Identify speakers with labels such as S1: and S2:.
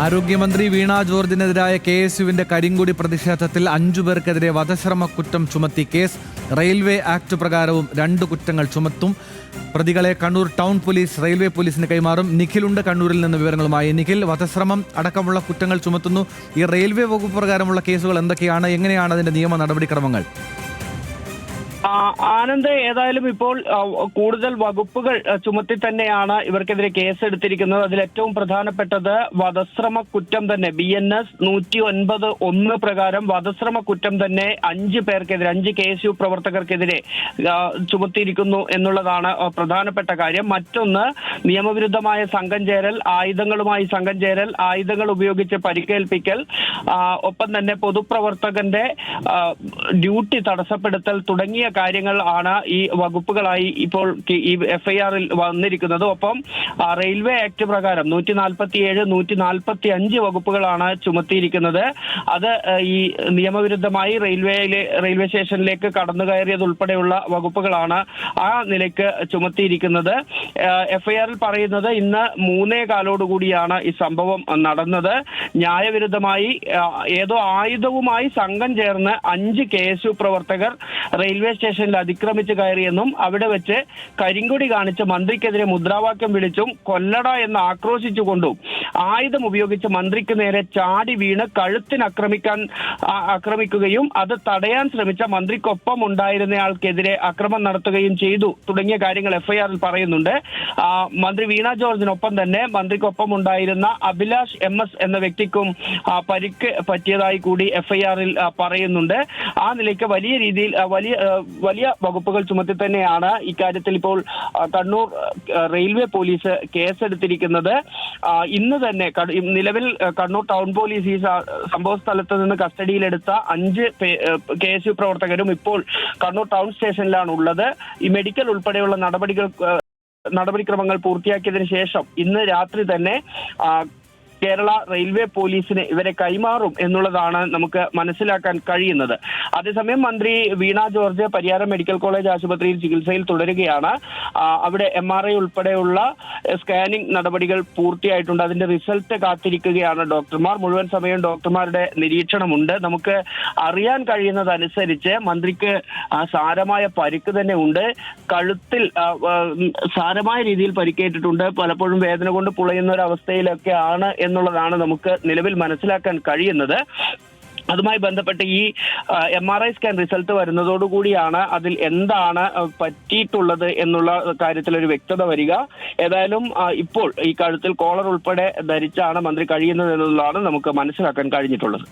S1: ആരോഗ്യമന്ത്രി വീണ ജോർജിനെതിരായ KSUവിന്റെ കരിങ്കൊടി പ്രതിഷേധത്തിൽ 5 പേർക്കെതിരെ വധശ്രമ കുറ്റം ചുമത്തി കേസ്. റെയിൽവേ ആക്ട് പ്രകാരവും 2 കുറ്റങ്ങൾ ചുമത്തും. പ്രതികളെ കണ്ണൂർ ടൗൺ പോലീസ് റെയിൽവേ പോലീസിന് കൈമാറും. നിഖിലുണ്ട് കണ്ണൂരിൽ നിന്ന് വിവരങ്ങളുമായി. നിഖിൽ, വധശ്രമം അടക്കമുള്ള കുറ്റങ്ങൾ ചുമത്തുന്നു. ഈ റെയിൽവേ വകുപ്പ് പ്രകാരമുള്ള കേസുകൾ എന്തൊക്കെയാണ്? എങ്ങനെയാണ് അതിന്റെ നിയമ നടപടിക്രമങ്ങൾ?
S2: ആനന്ദ്, ഏതായാലും ഇപ്പോൾ കൂടുതൽ വകുപ്പുകൾ ചുമത്തി തന്നെയാണ് ഇവർക്കെതിരെ കേസെടുത്തിരിക്കുന്നത്. അതിൽ ഏറ്റവും പ്രധാനപ്പെട്ടത് വധശ്രമ കുറ്റം തന്നെ. BNS 109(1) പ്രകാരം വധശ്രമ കുറ്റം തന്നെ 5 പേർക്കെതിരെ, 5 KSU പ്രവർത്തകർക്കെതിരെ ചുമത്തിയിരിക്കുന്നു എന്നുള്ളതാണ് പ്രധാനപ്പെട്ട കാര്യം. മറ്റൊന്ന്, നിയമവിരുദ്ധമായ സംഘം ചേരൽ, ആയുധങ്ങളുമായി സംഘം ചേരൽ, ആയുധങ്ങൾ ഉപയോഗിച്ച് പരിക്കേൽപ്പിക്കൽ, ഒപ്പം തന്നെ പൊതുപ്രവർത്തകന്റെ ഡ്യൂട്ടി തടസ്സപ്പെടുത്തൽ തുടങ്ങിയ കാര്യങ്ങൾ ആണ് ഈ വകുപ്പുകളായി ഇപ്പോൾ ഈ FIR-ൽ വന്നിരിക്കുന്നത്. ഒപ്പം റെയിൽവേ ആക്ട് പ്രകാരം 147, 145 വകുപ്പുകളാണ് ചുമത്തിയിരിക്കുന്നത്. അത് ഈ നിയമവിരുദ്ധമായി റെയിൽവേ സ്റ്റേഷനിലേക്ക് കടന്നു കയറിയത് ഉൾപ്പെടെയുള്ള വകുപ്പുകളാണ് ആ നിലയ്ക്ക് ചുമത്തിയിരിക്കുന്നത്. FIR-ൽ പറയുന്നത് ഇന്ന് 3:15 ഈ സംഭവം നടന്നത്. ന്യായവിരുദ്ധമായി ഏതോ ആയുധവുമായി സംഘം ചേർന്ന് 5 KSU പ്രവർത്തകർ റെയിൽവേ സ്റ്റേഷനിൽ അതിക്രമിച്ച് കയറിയെന്നും അവിടെ വെച്ച് കരിങ്കൊടി കാണിച്ച് മന്ത്രിക്കെതിരെ മുദ്രാവാക്യം വിളിച്ചും കൊല്ലട എന്ന് ആക്രോശിച്ചുകൊണ്ടും ആയുധം ഉപയോഗിച്ച് മന്ത്രിക്ക് നേരെ ചാടി വീണ് കഴുത്തിന് ആക്രമിക്കുകയും അത് തടയാൻ ശ്രമിച്ച മന്ത്രിക്കൊപ്പം ഉണ്ടായിരുന്നയാൾക്കെതിരെ അക്രമം നടത്തുകയും ചെയ്തു തുടങ്ങിയ കാര്യങ്ങൾ FIR-ൽ പറയുന്നുണ്ട്. മന്ത്രി വീണ ജോർജിനൊപ്പം തന്നെ മന്ത്രിക്കൊപ്പം ഉണ്ടായിരുന്ന അഭിലാഷ് MS എന്ന വ്യക്തിക്കും പരിക്ക് പറ്റിയതായി കൂടി FIR-ൽ പറയുന്നുണ്ട്. ആ നിലയ്ക്ക് വലിയ രീതിയിൽ വലിയ വകുപ്പുകൾ ചുമത്തി തന്നെയാണ് ഇക്കാര്യത്തിൽ ഇപ്പോൾ കണ്ണൂർ റെയിൽവേ പോലീസ് കേസെടുത്തിരിക്കുന്നത്. ഇന്ന് തന്നെ നിലവിൽ കണ്ണൂർ ടൗൺ പോലീസ് ഈ സംഭവ സ്ഥലത്ത് നിന്ന് കസ്റ്റഡിയിലെടുത്ത 5 KSU പ്രവർത്തകരും ഇപ്പോൾ കണ്ണൂർ ടൗൺ സ്റ്റേഷനിലാണ് ഉള്ളത്. ഈ മെഡിക്കൽ ഉൾപ്പെടെയുള്ള നടപടിക്രമങ്ങൾ പൂർത്തിയാക്കിയതിനു ശേഷം ഇന്ന് രാത്രി തന്നെ കേരള റെയിൽവേ പോലീസിന് ഇവരെ കൈമാറും എന്നുള്ളതാണ് നമുക്ക് മനസ്സിലാക്കാൻ കഴിയുന്നത്. അതേസമയം മന്ത്രി വീണ ജോർജ് പരിയാരം മെഡിക്കൽ കോളേജ് ആശുപത്രിയിൽ ചികിത്സയിൽ തുടരുകയാണ്. അവിടെ MRI ഉൾപ്പെടെയുള്ള സ്കാനിംഗ് നടപടികൾ പൂർത്തിയായിട്ടുണ്ട്. അതിന്റെ റിസൾട്ട് കാത്തിരിക്കുകയാണ് ഡോക്ടർമാർ. മുഴുവൻ സമയം ഡോക്ടർമാരുടെ നിരീക്ഷണമുണ്ട്. നമുക്ക് അറിയാൻ കഴിയുന്നതനുസരിച്ച് മന്ത്രിക്ക് സാരമായ പരിക്ക് തന്നെ ഉണ്ട്. കഴുത്തിൽ സാരമായ രീതിയിൽ പരിക്കേറ്റിട്ടുണ്ട്. പലപ്പോഴും വേദന കൊണ്ട് പുളയുന്ന ഒരു അവസ്ഥയിലൊക്കെ ആണ് എന്നുള്ളതാണ് നമുക്ക് നിലവിൽ മനസ്സിലാക്കാൻ കഴിയുന്നത്. അതുമായി ബന്ധപ്പെട്ട് ഈ MRI സ്കാൻ റിസൾട്ട് വരുന്നതോടുകൂടിയാണ് അതിൽ എന്താണ് പറ്റിയിട്ടുള്ളത് എന്നുള്ള കാര്യത്തിൽ ഒരു വ്യക്തത വരിക. ഏതായാലും ഇപ്പോൾ ഈ കഴുത്തിൽ കോളർ ഉൾപ്പെടെ ധരിച്ചാണ് മന്ത്രി കഴിയുന്നത് എന്നുള്ളതാണ് നമുക്ക് മനസ്സിലാക്കാൻ കഴിഞ്ഞിട്ടുള്ളത്.